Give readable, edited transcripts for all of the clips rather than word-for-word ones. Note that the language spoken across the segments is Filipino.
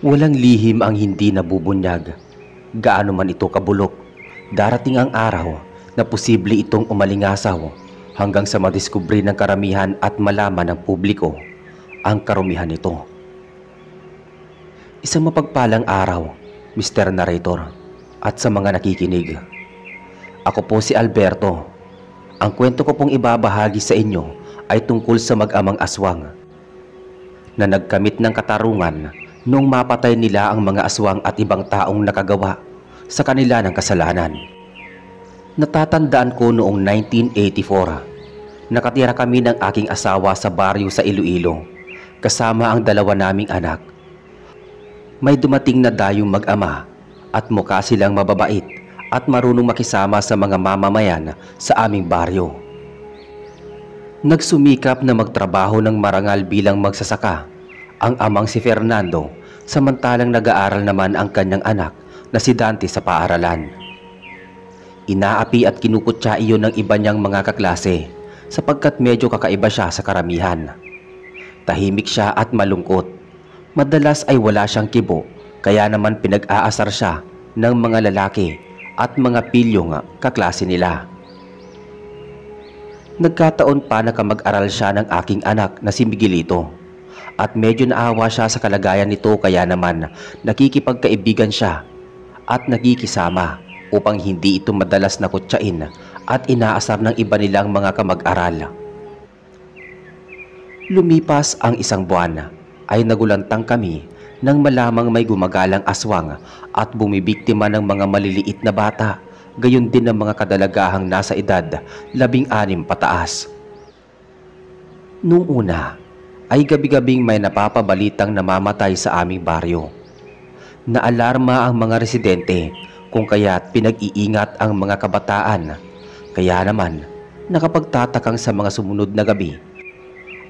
Walang lihim ang hindi nabubunyag. Gaano man ito kabulok, darating ang araw na posible itong umalingasaw hanggang sa madiskubre ng karamihan at malaman ng publiko ang karumihan nito. Isang mapagpalang araw, Mr. Narrator, at sa mga nakikinig. Ako po si Alberto. Ang kwento ko pong ibabahagi sa inyo ay tungkol sa mag-amang aswang na nagkamit ng katarungan noong mapatay nila ang mga aswang at ibang taong nakagawa sa kanila ng kasalanan. Natatandaan ko noong 1984, nakatira kami ng aking asawa sa baryo sa Iloilo kasama ang dalawa naming anak. May dumating na dayong mag-ama at mukha silang mababait at marunong makisama sa mga mamamayan sa aming baryo. Nagsumikap na magtrabaho ng marangal bilang magsasaka ang amang si Fernando, samantalang nag-aaral naman ang kanyang anak na si Dante sa paaralan. Inaapi at kinukutya iyon ng iba niyang mga kaklase sapagkat medyo kakaiba siya sa karamihan. Tahimik siya at malungkot. Madalas ay wala siyang kibo, kaya naman pinag-aasar siya ng mga lalaki at mga pilyong kaklase nila. Nagkataon pa na kamag-aral siya ng aking anak na si Miguelito at medyo naawa siya sa kalagayan nito, kaya naman nakikipagkaibigan siya at nakikisama upang hindi ito madalas na kutsain at inaasar ng iba nilang mga kamag-aral. Lumipas ang isang buwan ay nagulantang kami nang malamang may gumagalang aswang at bumibiktima ng mga maliliit na bata, gayon din ng mga kadalagahang nasa edad 16 pataas. Noong una ay gabi-gabing may napapabalitang namamatay sa aming baryo. Naalarma ang mga residente kung kaya't pinag-iingat ang mga kabataan. Kaya naman nakapagtatakang sa mga sumunod na gabi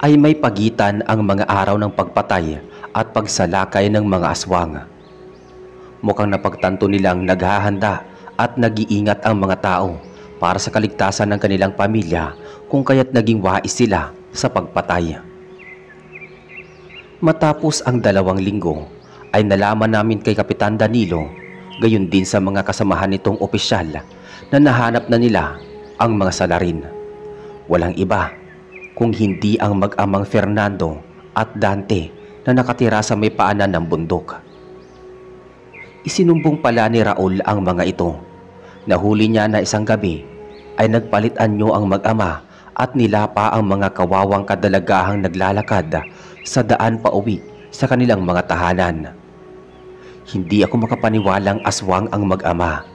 ay may pagitan ang mga araw ng pagpatay at pagsalakay ng mga aswang. Mukhang napagtanto nilang naghahanda at nag-iingat ang mga tao para sa kaligtasan ng kanilang pamilya, kung kaya't naging wais sila sa pagpatay. Matapos ang 2 linggo ay nalaman namin kay Kapitan Danilo, gayon din sa mga kasamahan nitong opisyal, na nahanap na nila ang mga salarin. Walang iba kung hindi ang mag-amang Fernando at Dante na nakatira sa may paanan ng bundok. Isinumbong pala ni Raul ang mga ito. Nahuli niya na isang gabi ay nagpalit anyo ang mag-ama at nilapa ang mga kawawang kadalagahang naglalakad sa daan pauwi sa kanilang mga tahanan. Hindi ako makapaniwalang aswang ang mag-ama.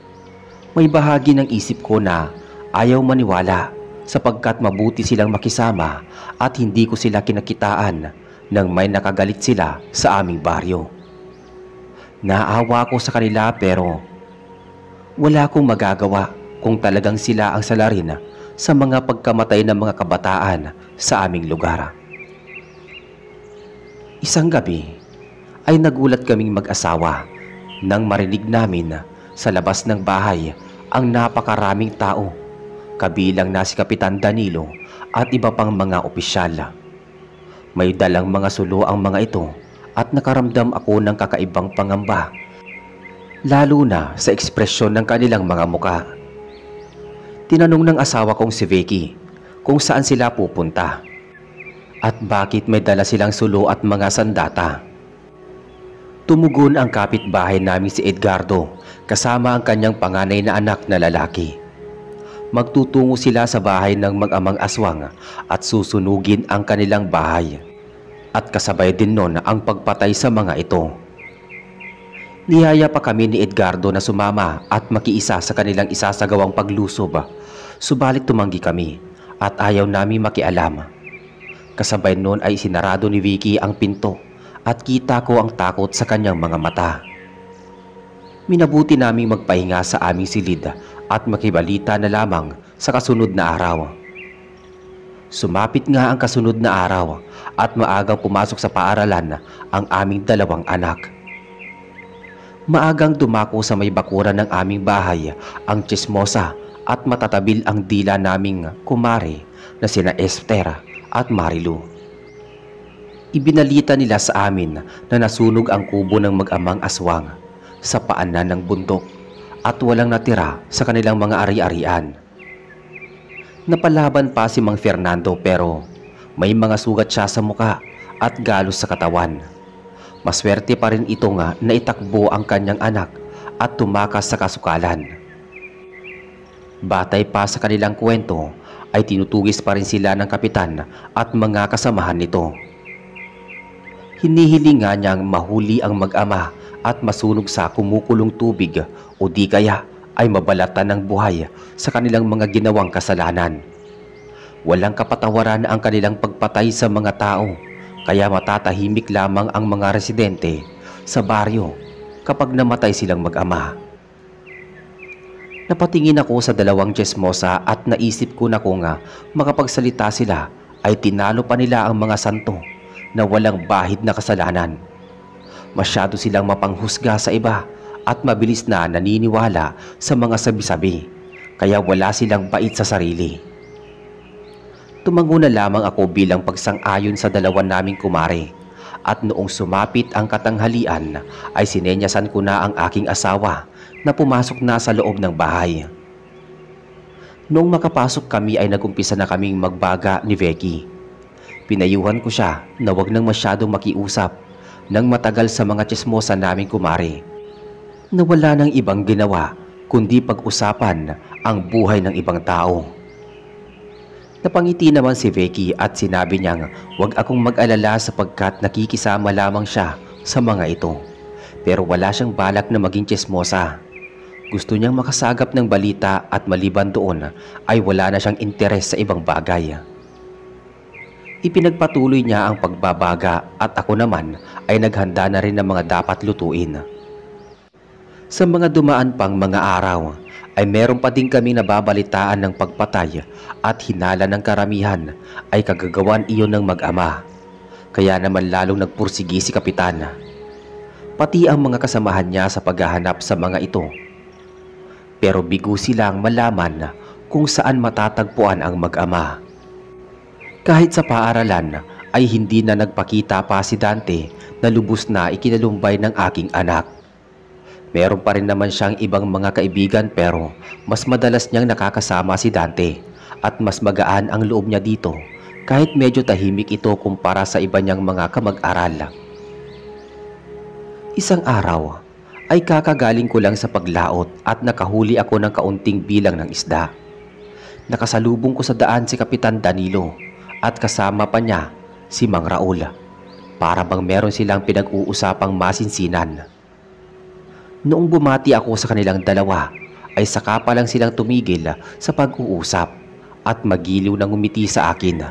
May bahagi ng isip ko na ayaw maniwala sapagkat mabuti silang makisama at hindi ko sila kinakitaan nang may nakagalit sila sa aming baryo. Naawa ko sa kanila pero wala akong magagawa kung talagang sila ang salarin sa mga pagkamatay ng mga kabataan sa aming lugar. Isang gabi ay nagulat kaming mag-asawa nang marinig namin sa labas ng bahay ang napakaraming tao, kabilang na si Kapitan Danilo at iba pang mga opisyal. May dalang mga sulo ang mga ito at nakaramdam ako ng kakaibang pangamba, lalo na sa ekspresyon ng kanilang mga muka. Tinanong ng asawa kong si Vicky kung saan sila pupunta at bakit may dala silang sulo at mga sandata. Tumugon ang kapitbahay namin si Edgardo kasama ang kanyang panganay na anak na lalaki. Magtutungo sila sa bahay ng mag-amang aswang at susunugin ang kanilang bahay. At kasabay din nun ang pagpatay sa mga ito. Niyaya pa kami ni Edgardo na sumama at makiisa sa kanilang isasagawang paglusob. Subalit tumanggi kami at ayaw namin makialam. Kasabay nun ay sinarado ni Vicky ang pinto at kita ko ang takot sa kanyang mga mata. Minabuti naming magpahinga sa aming silid at makibalita na lamang sa kasunod na araw. Sumapit nga ang kasunod na araw at maagang pumasok sa paaralan ang aming 2 anak. Maagang dumako sa may bakuran ng aming bahay ang tsismosa at matatabil ang dila naming kumare na sina Esther at Marilu. Ibinalita nila sa amin na nasunog ang kubo ng mag-amang aswang sa paanan ng bundok at walang natira sa kanilang mga ari-arian. Napalaban pa si Mang Fernando pero may mga sugat siya sa muka at galos sa katawan. Maswerte pa rin ito nga na itakbo ang kanyang anak at tumakas sa kasukalan. Batay pa sa kanilang kwento ay tinutugis pa rin sila ng kapitan at mga kasamahan nito. Hinihiling nga niyang mahuli ang mag-ama at masunog sa kumukulong tubig o di kaya ay mabalatan ng buhay sa kanilang mga ginawang kasalanan. Walang kapatawaran ang kanilang pagpatay sa mga tao, kaya matatahimik lamang ang mga residente sa baryo kapag namatay silang mag-ama. Napatingin ako sa dalawang chismosa at naisip ko na kung makapagsalita sila ay tinalo pa nila ang mga santo na walang bahid na kasalanan. Masyado silang mapanghusga sa iba at mabilis na naniniwala sa mga sabi-sabi, kaya wala silang bait sa sarili. Tumango na lamang ako bilang pagsang-ayon sa dalawa naming kumare, at noong sumapit ang katanghalian ay sinenyasan ko na ang aking asawa na pumasok na sa loob ng bahay. Noong makapasok kami ay nagumpisa na kaming magbaga ni Vicky. Pinayuhan ko siya na wag nang masyadong makiusap nang matagal sa mga chismosa naming kumare na wala nang ibang ginawa kundi pag-usapan ang buhay ng ibang tao. Napangiti naman si Vicky at sinabi niyang wag akong mag-alala sapagkat nakikisama lamang siya sa mga ito. Pero wala siyang balak na maging chismosa. Gusto niyang makasagap ng balita at maliban doon ay wala na siyang interes sa ibang bagay. Ipinagpatuloy niya ang pagbabaga at ako naman ay naghanda na rin ng mga dapat lutuin. Sa mga dumaan pang mga araw ay meron pa din kami nababalitaan ng pagpatay at hinala ng karamihan ay kagagawan iyon ng mag-ama. Kaya naman lalong nagpursigi si kapitan. Pati ang mga kasamahan niya sa paghahanap sa mga ito. Pero bigo silang malaman kung saan matatagpuan ang mag-ama. Kahit sa paaralan ay hindi na nagpakita pa si Dante na lubos na ikinalumbay ng aking anak. Meron pa rin naman siyang ibang mga kaibigan pero mas madalas niyang nakakasama si Dante at mas magaan ang loob niya dito kahit medyo tahimik ito kumpara sa iba niyang mga kamag-aral. Isang araw ay kakagaling ko lang sa paglaot at nakahuli ako ng kaunting bilang ng isda. Nakasalubong ko sa daan si Kapitan Danilo at kasama pa niya si Mang Raul. Para bang meron silang pinag-uusapang masinsinan. Noong bumati ako sa kanilang dalawa ay saka pa lang silang tumigil sa pag-uusap at magiliw na ngumiti sa akin.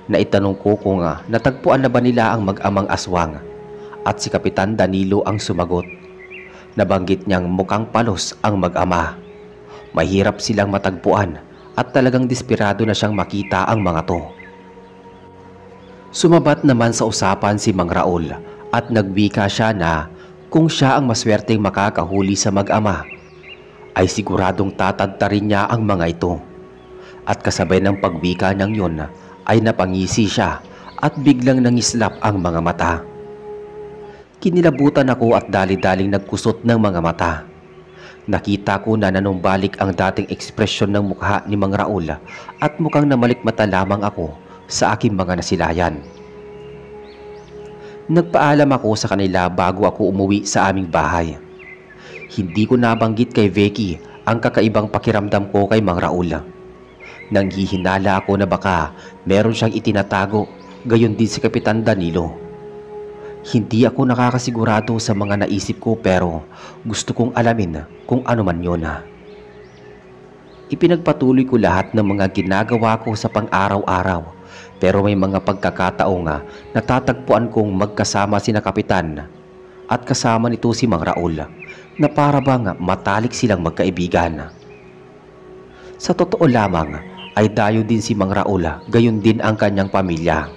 Naitanong ko kung natagpuan na ba nila ang mag-amang aswang at si Kapitan Danilo ang sumagot. Nabanggit niyang mukhang palos ang mag-ama. Mahirap silang matagpuan at talagang desperado na siyang makita ang mga to. Sumabat naman sa usapan si Mang Raul at nagbika siya na kung siya ang maswerteng makakahuli sa mag-ama ay siguradong tatadtarin niya ang mga ito. At kasabay ng pagbika niyang yun ay napangisi siya at biglang nangislap ang mga mata. Kinilabutan ako at dali-daling nagkusot ng mga mata. Nakita ko na nanumbalik ang dating ekspresyon ng mukha ni Mang Raul at mukhang namalikmata lamang ako sa aking mga nasilayan. Nagpaalam ako sa kanila bago ako umuwi sa aming bahay. Hindi ko nabanggit kay Vicky ang kakaibang pakiramdam ko kay Mang Raul. Nanghihinala ako na baka meron siyang itinatago, gayon din si Kapitan Danilo. Hindi ako nakakasigurado sa mga naisip ko pero gusto kong alamin kung ano man yun. Ipinagpatuloy ko lahat ng mga ginagawa ko sa pang-araw-araw pero may mga pagkakataong natatagpuan kong magkasama sina Kapitan at kasama nito si Mang Raul na para bang matalik silang magkaibigan. Sa totoo lamang ay dayo din si Mang Raul, gayon din ang kanyang pamilya.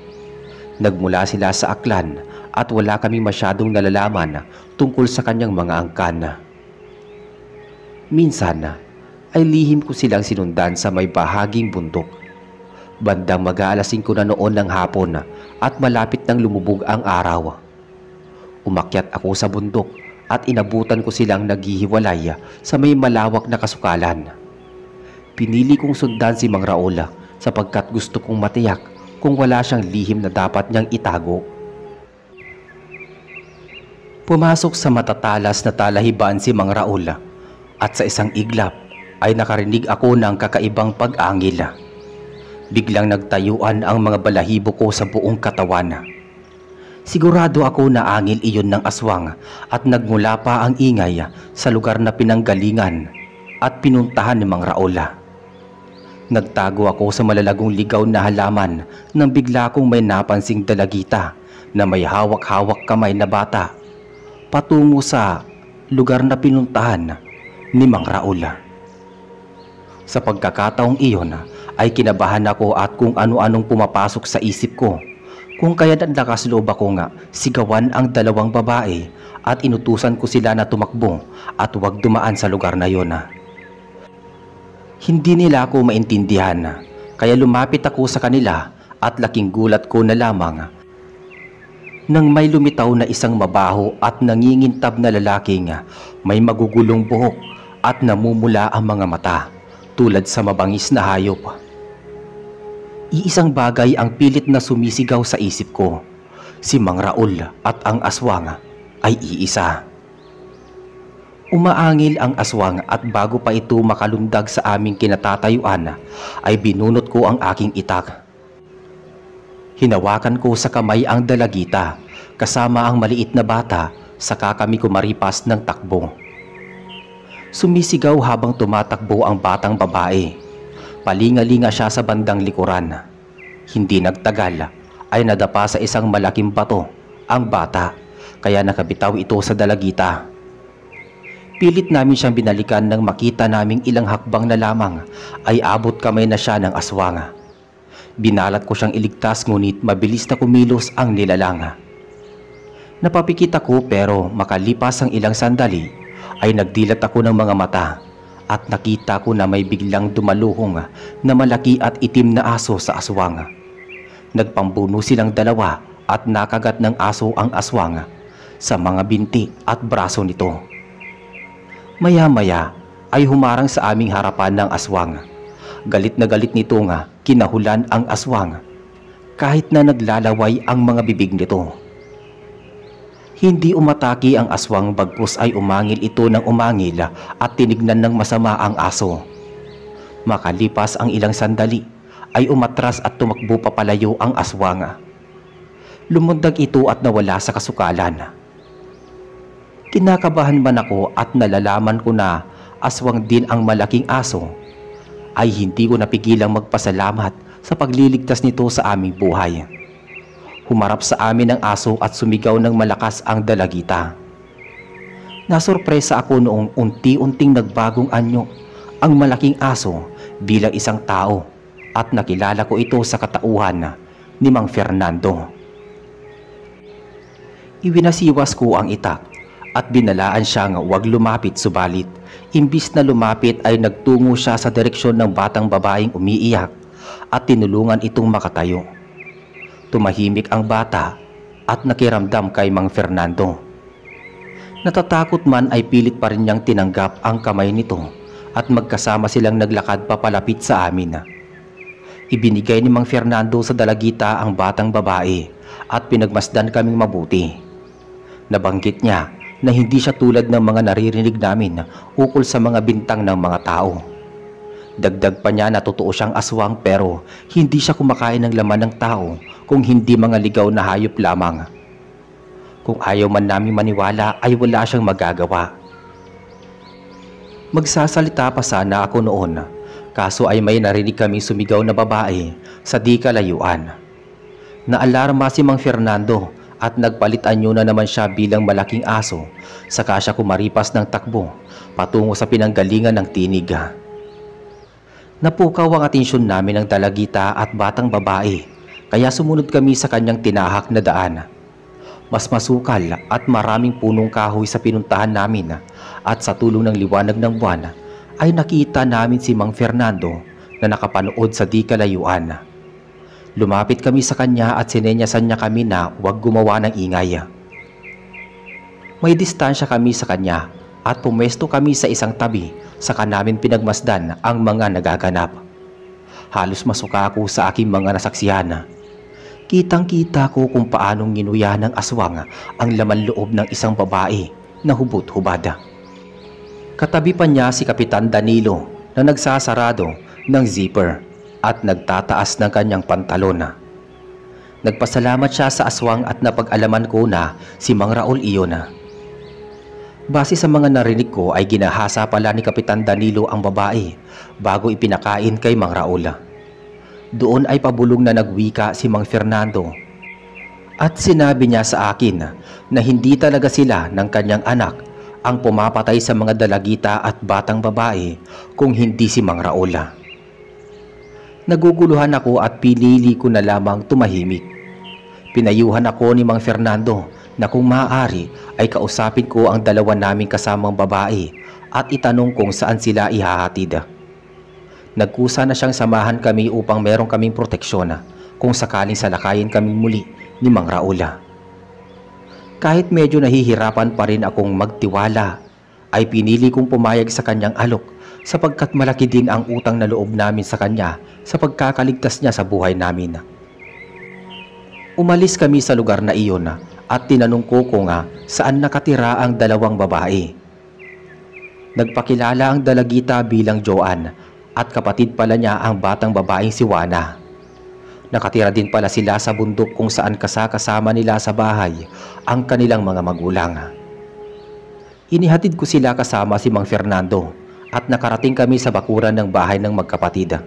Nagmula sila sa Aklan at wala kami masyadong nalalaman tungkol sa kanyang mga angkan. Minsan ay lihim ko silang sinundan sa may bahaging bundok. Bandang mag-aalas 5 na noon ng hapon at malapit nang lumubog ang araw. Umakyat ako sa bundok at inabutan ko silang naghihiwalay sa may malawak na kasukalan. Pinili kong sundan si Mang Raul sapagkat gusto kong matiyak kung wala siyang lihim na dapat niyang itago. Pumasok sa matatalas na talahiban si Mang Raul at sa isang iglap ay nakarinig ako ng kakaibang pag-angil. Biglang nagtayuan ang mga balahibo ko sa buong katawan. Sigurado ako na angil iyon ng aswang at nagmula pa ang ingay sa lugar na pinanggalingan at pinuntahan ni Mang Raul. Nagtago ako sa malalagong ligaw na halaman nang bigla kong may napansing dalagita na may hawak-hawak kamay na bata patungo sa lugar na pinuntahan ni Mang Raul. Sa pagkakataong iyon ay kinabahan ako at kung ano-anong pumapasok sa isip ko, kung kaya't lakas loob ako nga sigawan ang dalawang babae at inutusan ko sila na tumakbo at huwag dumaan sa lugar na yon. Hindi nila ako maintindihan, kaya lumapit ako sa kanila at laking gulat ko na lamang nang may lumitaw na isang mabaho at nangingintab na lalaking may magugulong buhok at namumula ang mga mata tulad sa mabangis na hayop. Iisang bagay ang pilit na sumisigaw sa isip ko, si Mang Raul at ang aswang ay iisa. Umaangil ang aswang at bago pa ito makalundag sa aming kinatatayuan ay binunot ko ang aking itak. Hinawakan ko sa kamay ang dalagita kasama ang maliit na bata saka kami kumaripas ng takbo. Sumisigaw habang tumatakbo ang batang babae. Palingalinga siya sa bandang likuran. Hindi nagtagal ay nadapa sa isang malaking bato ang bata kaya nakabitaw ito sa dalagita. Pilit namin siyang binalikan nang makita naming ilang hakbang na lamang ay abot kamay na siya ng aswang. Binalat ko siyang iligtas ngunit mabilis na kumilos ang nilalang. Napapikit ako pero makalipas ang ilang sandali ay nagdilat ako ng mga mata at nakita ko na may biglang dumaluhong na malaki at itim na aso sa aswang. Nagpambuno silang dalawa at nakagat ng aso ang aswang sa mga binti at braso nito. Maya-maya ay humarang sa aming harapan ng aswang. Galit na galit nito nga kinahulan ang aswang kahit na naglalaway ang mga bibig nito. Hindi umatake ang aswang bagkus ay umangil ito ng umangil at tinignan ng masama ang aso. Makalipas ang ilang sandali ay umatras at tumakbo papalayo ang aswang. Lumundag ito at nawala sa kasukalan. Kinakabahan man ako at nalalaman ko na aswang din ang malaking aso, ay hindi ko napigilang magpasalamat sa pagliligtas nito sa aming buhay. Humarap sa amin ang aso at sumigaw ng malakas ang dalagita. Nasurpresa ako noong unti-unting nagbagong anyo ang malaking aso bilang isang tao at nakilala ko ito sa katauhan ni Mang Fernando. Iwinasiwas ko ang itak at binalaan siyang huwag lumapit, subalit imbis na lumapit ay nagtungo siya sa direksyon ng batang babaeng umiiyak at tinulungan itong makatayo. Tumahimik ang bata at nakiramdam kay Mang Fernando. Natatakot man ay pilit pa rin niyang tinanggap ang kamay nito at magkasama silang naglakad papalapit sa amin. Ibinigay ni Mang Fernando sa dalagita ang batang babae at pinagmasdan kaming mabuti. Nabanggit niya na hindi siya tulad ng mga naririnig namin ukol sa mga bintang ng mga tao. Dagdag pa niya na totoo siyang aswang pero hindi siya kumakain ng laman ng tao kung hindi mga ligaw na hayop lamang. Kung ayaw man namin maniwala ay wala siyang magagawa. Magsasalita pa sana ako noon, kaso ay may narinig kami sumigaw na babae sa di kalayuan. Naalarma si Mang Fernando at nagpalit anyo na naman siya bilang malaking aso, saka siya kumaripas ng takbo patungo sa pinanggalingan ng tinig. Napukaw ang atensyon namin ng dalagita at batang babae, kaya sumunod kami sa kanyang tinahak na daan. Mas masukal at maraming punong kahoy sa pinuntahan namin at sa tulong ng liwanag ng buwan ay nakita namin si Mang Fernando na nakapanood sa di kalayuan. Lumapit kami sa kanya at sinenyasan niya kami na huwag gumawa ng ingay. May distansya kami sa kanya at pumesto kami sa isang tabi saka namin pinagmasdan ang mga nagaganap. Halos masuka ako sa aking mga nasaksihan. Kitang-kita ko kung paanong ginuya ng aswang ang laman loob ng isang babae na hubot-hubad. Katabi pa niya si Kapitan Danilo na nagsasarado ng zipper at nagtataas ng kanyang pantalon. Nagpasalamat siya sa aswang at napag-alaman ko na si Mang Raul iyon. Base sa mga narinig ko ay ginahasa pala ni Kapitan Danilo ang babae bago ipinakain kay Mang Raul. Doon ay pabulong na nagwika si Mang Fernando at sinabi niya sa akin na hindi talaga sila ng kanyang anak ang pumapatay sa mga dalagita at batang babae kung hindi si Mang Raul. Naguguluhan ako at pinili ko na lamang tumahimik. Pinayuhan ako ni Mang Fernando na kung maaari ay kausapin ko ang dalawa naming kasamang babae at itanong kung saan sila ihahatid. Nagkusa na siyang samahan kami upang meron kaming proteksyon kung sakaling salakayin kaming muli ni Mang Raul. Kahit medyo nahihirapan pa rin akong magtiwala, ay pinili kong pumayag sa kanyang alok sapagkat malaki din ang utang na loob namin sa kanya sa pagkakaligtas niya sa buhay namin. Umalis kami sa lugar na iyon at tinanong ko kung saan nakatira ang dalawang babae. Nagpakilala ang dalagita bilang Joan at kapatid pala niya ang batang babaeng si Juana. Nakatira din pala sila sa bundok kung saan kasama nila sa bahay ang kanilang mga magulang. Inihatid ko sila kasama si Mang Fernando at nakarating kami sa bakuran ng bahay ng magkapatid.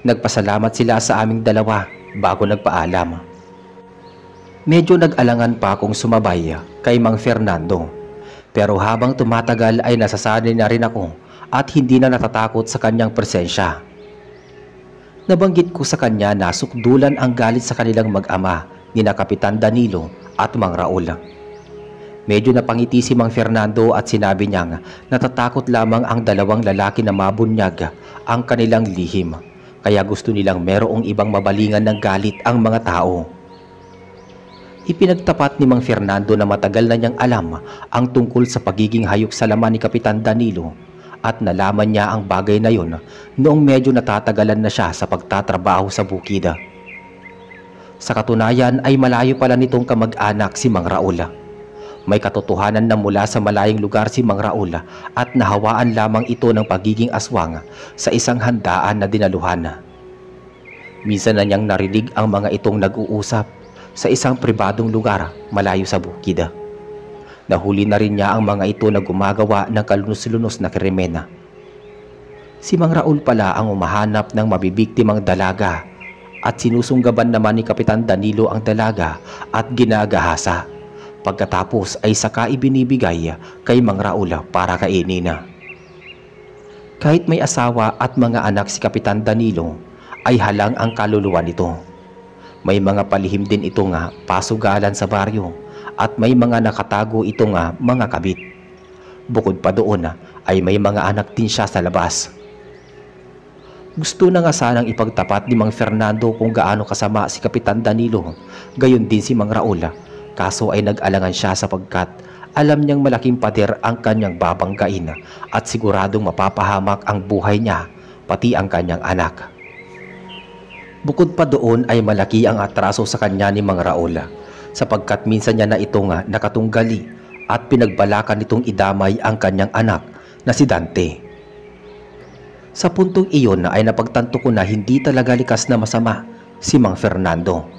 Nagpasalamat sila sa aming dalawa bago nagpaalam. Medyo nag-alangan pa akong sumabay kay Mang Fernando, pero habang tumatagal ay nasasanay na rin ako at hindi na natatakot sa kanyang presensya. Nabanggit ko sa kanya na sukdulan ang galit sa kanilang mag-ama ni na Kapitan Danilo at Mang Raul. Medyo napangiti si Mang Fernando at sinabi niyang natatakot lamang ang dalawang lalaki na mabunyag ang kanilang lihim, kaya gusto nilang merong ibang mabalingan ng galit ang mga tao. Ipinagtapat ni Mang Fernando na matagal na niyang alam ang tungkol sa pagiging hayop sa laman ni Kapitan Danilo at nalaman niya ang bagay na yon noong medyo natatagalan na siya sa pagtatrabaho sa bukid. Sa katunayan ay malayo pala nitong kamag-anak si Mang Raul. May katotohanan na mula sa malayong lugar si Mang Raul at nahawaan lamang ito ng pagiging aswang sa isang handaan na dinaluhan. Minsan na niyang narinig ang mga itong nag-uusap sa isang pribadong lugar malayo sa bukid. Nahuli na rin niya ang mga ito na gumagawa ng kalunos-lunos na krimen. Si Mang Raul pala ang umahanap ng mabibiktimang dalaga at sinusunggaban naman ni Kapitan Danilo ang dalaga at ginagahasa. Pagkatapos ay saka ibinibigay kay Mang Raul para kainin. Kahit may asawa at mga anak si Kapitan Danilo ay halang ang kaluluwa nito. May mga palihim din ito pasugalan sa baryo at may mga nakatago ito mga kabit. Bukod pa doon ay may mga anak din siya sa labas. Gusto na sanang ipagtapat ni Mang Fernando kung gaano kasama si Kapitan Danilo, gayon din si Mang Raul, kaso ay nag-alangan siya sapagkat alam niyang malaking pader ang kanyang babanggain at siguradong mapapahamak ang buhay niya pati ang kanyang anak. Bukod pa doon ay malaki ang atraso sa kanya ni Mang Raul sapagkat minsan niya na itong nakatunggali at pinagbalakan nitong idamay ang kanyang anak na si Dante. Sa puntong iyon ay napagtanto ko na hindi talaga likas na masama si Mang Fernando.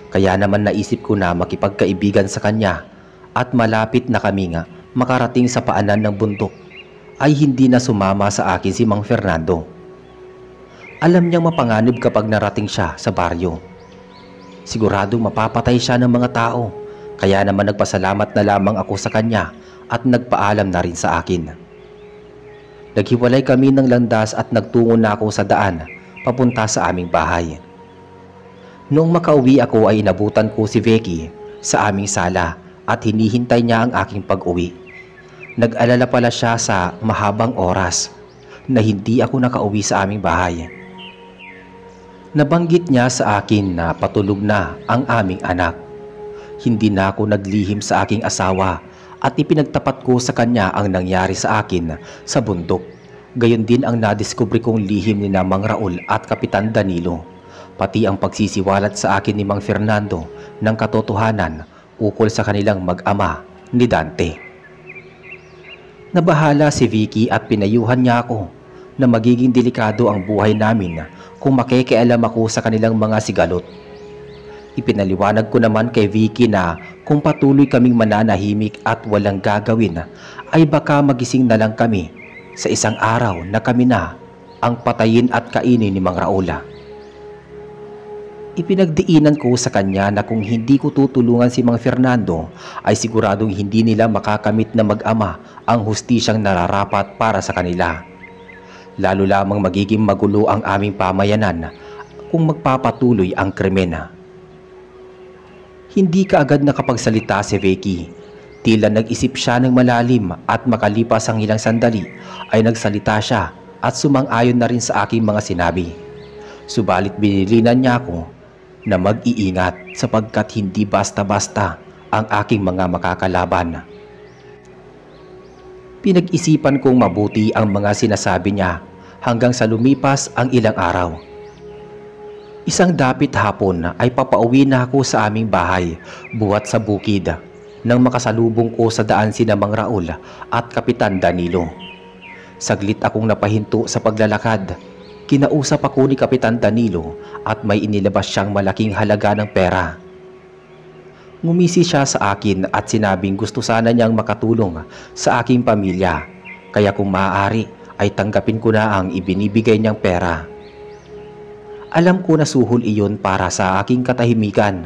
Kaya naman naisip ko na makipagkaibigan sa kanya at malapit na kami makarating sa paanan ng bundok ay hindi na sumama sa akin si Mang Fernando. Alam niyang mapanganib kapag narating siya sa baryo. Siguradong mapapatay siya ng mga tao, kaya naman nagpasalamat na lamang ako sa kanya at nagpaalam na rin sa akin. Naghiwalay kami ng landas at nagtungo na ako sa daan papunta sa aming bahay. Noong makauwi ako ay inabutan ko si Vicky sa aming sala at hinihintay niya ang aking pag-uwi. Nag-alala pala siya sa mahabang oras na hindi ako nakauwi sa aming bahay. Nabanggit niya sa akin na patulog na ang aming anak. Hindi na ako naglihim sa aking asawa at ipinagtapat ko sa kanya ang nangyari sa akin sa bundok. Gayon din ang nadiskubre kong lihim ni Mang Raul at Kapitan Danilo, pati ang pagsisiwalat sa akin ni Mang Fernando ng katotohanan ukol sa kanilang mag-ama ni Dante. Nabahala si Vicky at pinayuhan niya ako na magiging delikado ang buhay namin kung makikialam ako sa kanilang mga sigalot. Ipinaliwanag ko naman kay Vicky na kung patuloy kaming mananahimik at walang gagawin ay baka magising na lang kami sa isang araw na kami na ang patayin at kainin ni Mang Raul. Ipinagdiinan ko sa kanya na kung hindi ko tutulungan si Mang Fernando ay siguradong hindi nila makakamit na mag-ama ang hustisyang nararapat para sa kanila. Lalo lamang magiging magulo ang aming pamayanan kung magpapatuloy ang krimen. Hindi kaagad nakapagsalita si Vicky. Tila nag-isip siya ng malalim at makalipas ang ilang sandali ay nagsalita siya at sumang-ayon na rin sa aking mga sinabi. Subalit binilinan niya ako na mag-iingat sapagkat hindi basta-basta ang aking mga makakalaban. Pinag-isipan kong mabuti ang mga sinasabi niya hanggang sa lumipas ang ilang araw. Isang dapit hapon ay papauwi na ako sa aming bahay buhat sa bukid nang makasalubong ko sa daan sina Mang Raul at Kapitan Danilo. Saglit akong napahinto sa paglalakad. Kinausap ako ni Kapitan Danilo at may inilabas siyang malaking halaga ng pera. Ngumisi siya sa akin at sinabing gusto sana niyang makatulong sa aking pamilya, kaya kung maaari ay tanggapin ko na ang ibinibigay niyang pera. Alam ko na suhol iyon para sa aking katahimikan.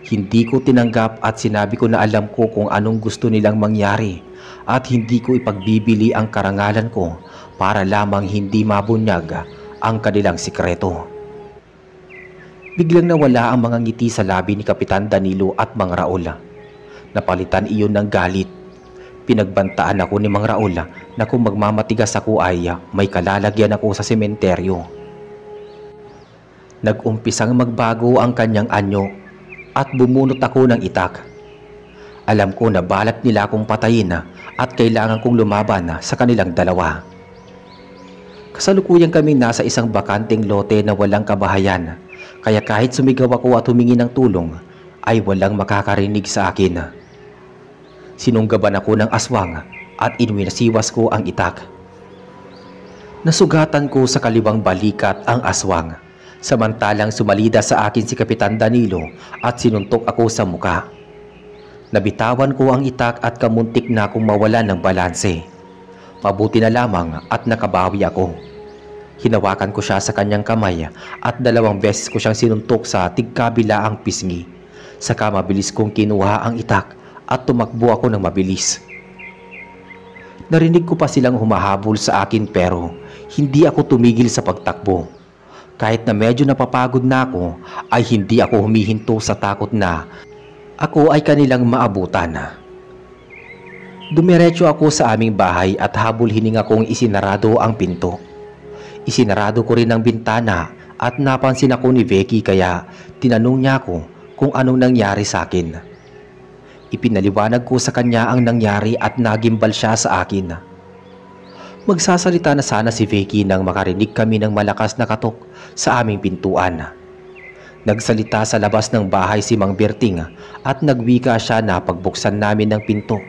Hindi ko tinanggap at sinabi ko na alam ko kung anong gusto nilang mangyari at hindi ko ipagbibili ang karangalan ko para lamang hindi mabunyag ang kanilang sikreto. Biglang nawala ang mga ngiti sa labi ni Kapitan Danilo at Mang Raul. Napalitan iyon ng galit. Pinagbantaan ako ni Mang Raul na kung magmamatigas ako ay may kalalagyan ako sa sementeryo. Nag-umpisang magbago ang kanyang anyo at bumunot ako ng itak. Alam ko na balak nila akong patayin at kailangan kong lumaban sa kanilang dalawa. Kasalukuyang kaming nasa isang bakanteng lote na walang kabahayan. Kaya kahit sumigaw ako at humingi ng tulong, ay walang makakarinig sa akin. Sinunggaban ako ng aswang at inwinasiwas ko ang itak. Nasugatan ko sa kaliwang balikat ang aswang, samantalang sumalida sa akin si Kapitan Danilo at sinuntok ako sa muka. Nabitawan ko ang itak at kamuntik na akong mawalan ng balanse. Mabuti na lamang at nakabawi ako. Hinawakan ko siya sa kanyang kamay at 2 beses ko siyang sinuntok sa tigkabilaang pisngi. Saka mabilis kong kinuha ang itak at tumakbo ako ng mabilis. Narinig ko pa silang humahabol sa akin pero hindi ako tumigil sa pagtakbo. Kahit na medyo napapagod na ako ay hindi ako humihinto sa takot na ako ay kanilang maabutan. Dumiretso ako sa aming bahay at habol hininga kong isinarado ang pinto. Isinarado ko rin ang bintana at napansin ako ni Vicky kaya tinanong niya ako kung anong nangyari sa akin. Ipinaliwanag ko sa kanya ang nangyari at nagimbal siya sa akin. Magsasalita na sana si Vicky nang makarinig kami ng malakas na katok sa aming pintuan. Nagsalita sa labas ng bahay si Mang Berting at nagwika siya na pagbuksan namin ng pinto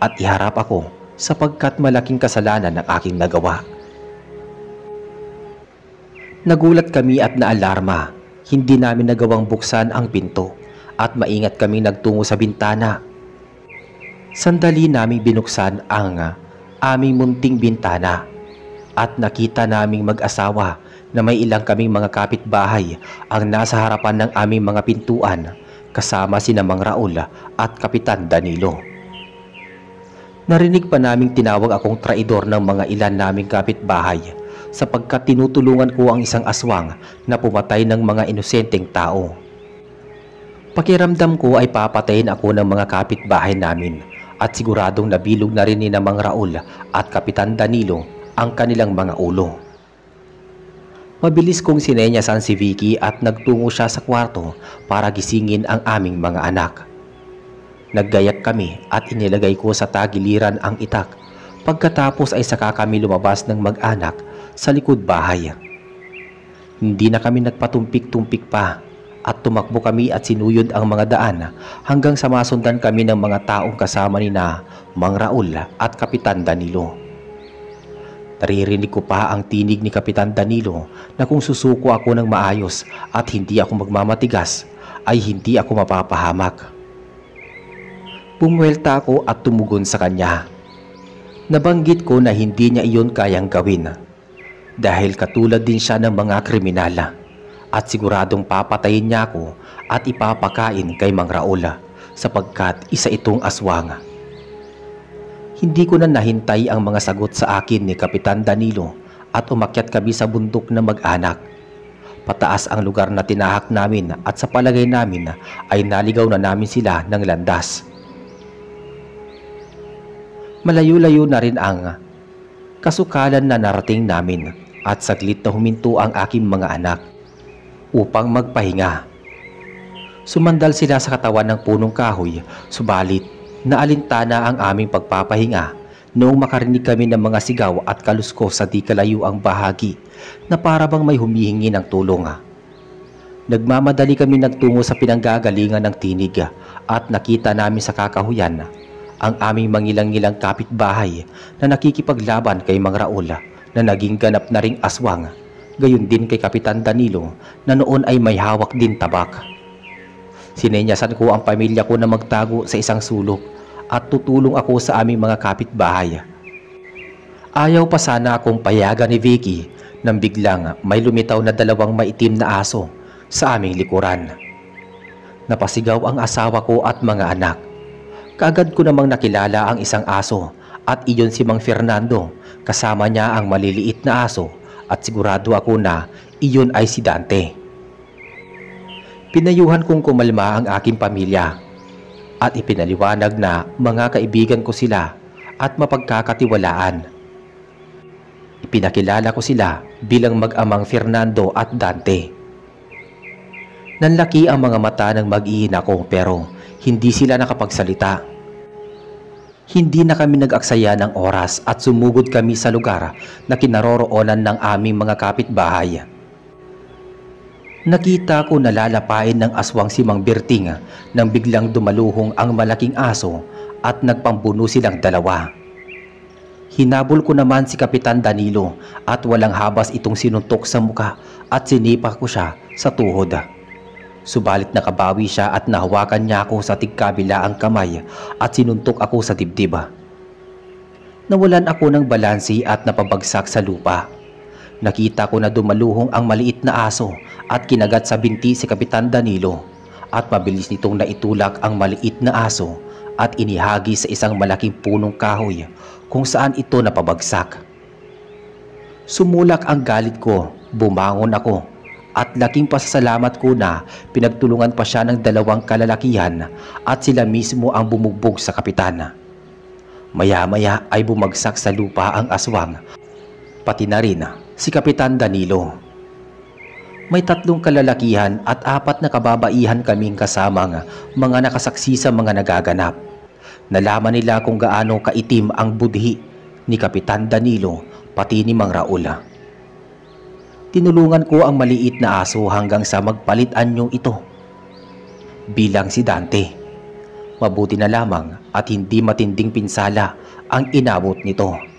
at iharap ako sapagkat malaking kasalanan ang aking nagawa. Nagulat kami at naalarma. Hindi namin nagawang buksan ang pinto at maingat kami nagtungo sa bintana. Sandali naming binuksan ang aming munting bintana at nakita naming mag-asawa na may ilang kaming mga kapitbahay ang nasa harapan ng aming mga pintuan kasama sina Mang Raul at Kapitan Danilo. Narinig pa naming tinawag akong traidor ng mga ilan naming kapitbahay sapagkat tinutulungan ko ang isang aswang na pumatay ng mga inosenteng tao. Pakiramdam ko ay papatayin ako ng mga kapitbahay namin at siguradong nabilog na rin ni Mang Raul at Kapitan Danilo ang kanilang mga ulo. Mabilis kong sinenyasan si Vicky at nagtungo siya sa kwarto para gisingin ang aming mga anak. Naggayak kami at inilagay ko sa tagiliran ang itak. Pagkatapos ay saka kami lumabas ng mag-anak sa likod bahay. Hindi na kami nagpatumpik-tumpik pa at tumakbo kami at sinuyod ang mga daan hanggang sa masundan kami ng mga taong kasama ni na Mang Raul at Kapitan Danilo. Naririnig ko pa ang tinig ni Kapitan Danilo na kung susuko ako ng maayos at hindi ako magmamatigas ay hindi ako mapapahamak. Pumwelta ako at tumugon sa kanya. Nabanggit ko na hindi niya iyon kayang gawin dahil katulad din siya ng mga kriminal at siguradong papatayin niya ako at ipapakain kay Mang Raul sapagkat isa itong aswang. Hindi ko na nahintay ang mga sagot sa akin ni Kapitan Danilo at umakyat kami sa bundok na mag-anak. Pataas ang lugar na tinahak namin at sa palagay namin ay naligaw na namin sila ng landas. Malayo-layo na rin ang kasukalan na narating namin at saglit na huminto ang aking mga anak upang magpahinga. Sumandal sila sa katawan ng punong kahoy, subalit naalintana ang aming pagpapahinga noong makarinig kami ng mga sigaw at kaluskos sa di kalayuang bahagi na parabang may humihingi ng tulong. Nagmamadali kami nagtungo sa pinanggagalingan ng tinig at nakita namin sa kakahuyan ang aming mangilang-ngilang kapitbahay na nakikipaglaban kay Mang Raul na naging ganap na ring aswang, gayon din kay Kapitan Danilo na noon ay may hawak din tabak. Sinenyasan ko ang pamilya ko na magtago sa isang sulok at tutulong ako sa aming mga kapitbahay. Ayaw pa sana akong payagan ni Vicky nang biglang may lumitaw na dalawang maitim na aso sa aming likuran. Napasigaw ang asawa ko at mga anak. Kaagad ko namang nakilala ang isang aso at iyon si Mang Fernando, kasama niya ang maliliit na aso at sigurado ako na iyon ay si Dante. Pinayuhan kong kumalma ang aking pamilya at ipinaliwanag na mga kaibigan ko sila at mapagkakatiwalaan. Ipinakilala ko sila bilang mag-amang Fernando at Dante. Nanlaki ang mga mata ng mag-iina ko pero hindi sila nakapagsalita. Hindi na kami nag-aksaya ng oras at sumugod kami sa lugar na kinaroroonan ng aming mga kapitbahay. Nakita ko na lalapain ng aswang si Mang Berting nang biglang dumaluhong ang malaking aso at nagpambuno silang dalawa. Hinabol ko naman si Kapitan Danilo at walang habas itong sinuntok sa muka at sinipa ko siya sa tuhod. Subalit nakabawi siya at nahawakan niya ako sa tigkabilaang kamay at sinuntok ako sa dibdib. Nawalan ako ng balansi at napabagsak sa lupa. Nakita ko na dumaluhong ang maliit na aso at kinagat sa binti si Kapitan Danilo at mabilis nitong naitulak ang maliit na aso at inihagi sa isang malaking punong kahoy kung saan ito napabagsak. Sumulak ang galit ko, bumangon ako. At laking pasasalamat ko na pinagtulungan pa siya ng dalawang kalalakihan at sila mismo ang bumugbog sa kapitan. Maya-maya ay bumagsak sa lupa ang aswang, pati na rin si Kapitan Danilo. May 3 kalalakihan at 4 na kababaihan kaming kasamang mga nakasaksi sa mga nagaganap. Nalaman nila kung gaano kaitim ang budhi ni Kapitan Danilo pati ni Mang Raul. Tinulungan ko ang maliit na aso hanggang sa magpalit anyo ito. Bilang si Dante. Mabuti na lamang at hindi matinding pinsala ang inabot nito.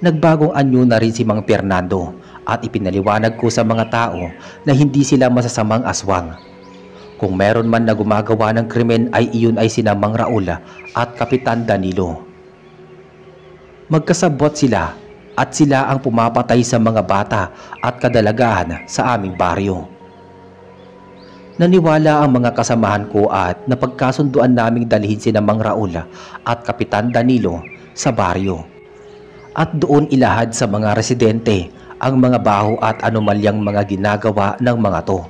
Nagbagong anyo na rin si Mang Fernando at ipinaliwanag ko sa mga tao na hindi sila masasamang aswang. Kung meron man na gumagawa ng krimen ay iyon ay sina Mang Raul at Kapitan Danilo. Magkasabwat sila at sila ang pumapatay sa mga bata at kadalagahan sa aming baryo. Naniwala ang mga kasamahan ko at napagkasunduan naming dalhin sina Mang Raul at Kapitan Danilo sa baryo at doon ilahad sa mga residente ang mga baho at anomalyang mga ginagawa ng mga to.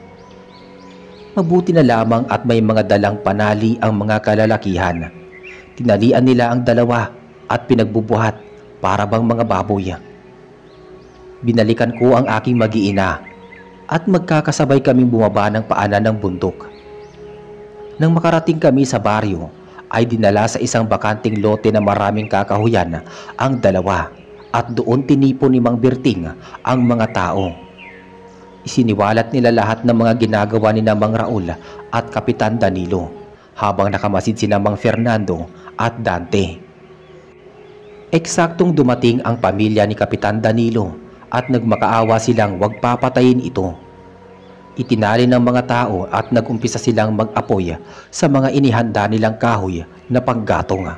Mabuti na lamang at may mga dalang panali ang mga kalalakihan. Tinalian nila ang dalawa at pinagbubuhat para bang mga baboy. Binalikan ko ang aking mag-iina at magkakasabay kaming bumaba ng paanan ng bundok. Nang makarating kami sa baryo, ay dinala sa isang bakanting lote na maraming kakahuyan ang dalawa at doon tinipon ni Mang Berting ang mga tao. Isiniwalat nila lahat ng mga ginagawa ni Mang Raul at Kapitan Danilo habang nakamasid sina Mang Fernando at Dante. Eksaktong dumating ang pamilya ni Kapitan Danilo at nagmakaawa silang wag papatayin ito. Itinali ng mga tao at nagumpisa silang mag-apoy sa mga inihanda nilang kahoy na panggatong.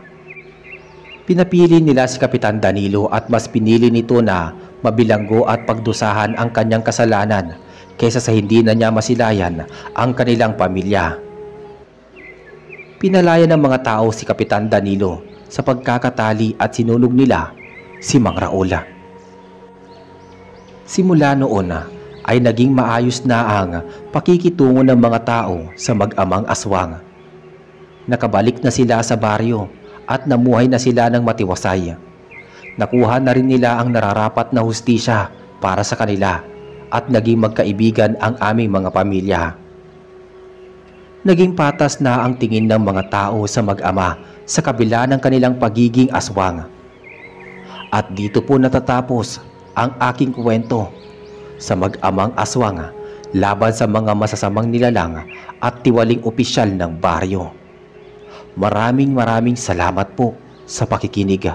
Pinapili nila si Kapitan Danilo at mas pinili nito na mabilanggo at pagdusahan ang kanyang kasalanan kaysa sa hindi na niya masilayan ang kanilang pamilya. Pinalaya ng mga tao si Kapitan Danilo sa pagkakatali at sinulog nila si Mang Raul. Simula noon ay naging maayos na ang pakikitungo ng mga tao sa mag-amang aswang. Nakabalik na sila sa baryo at namuhay na sila ng matiwasay. Nakuha na rin nila ang nararapat na hustisya para sa kanila at naging magkaibigan ang aming mga pamilya. Naging patas na ang tingin ng mga tao sa mag-ama sa kabila ng kanilang pagiging aswang. At dito po natatapos ang aking kwento sa mag-amang aswang laban sa mga masasamang nilalang at tiwaling opisyal ng baryo. Maraming salamat po sa pakikinig.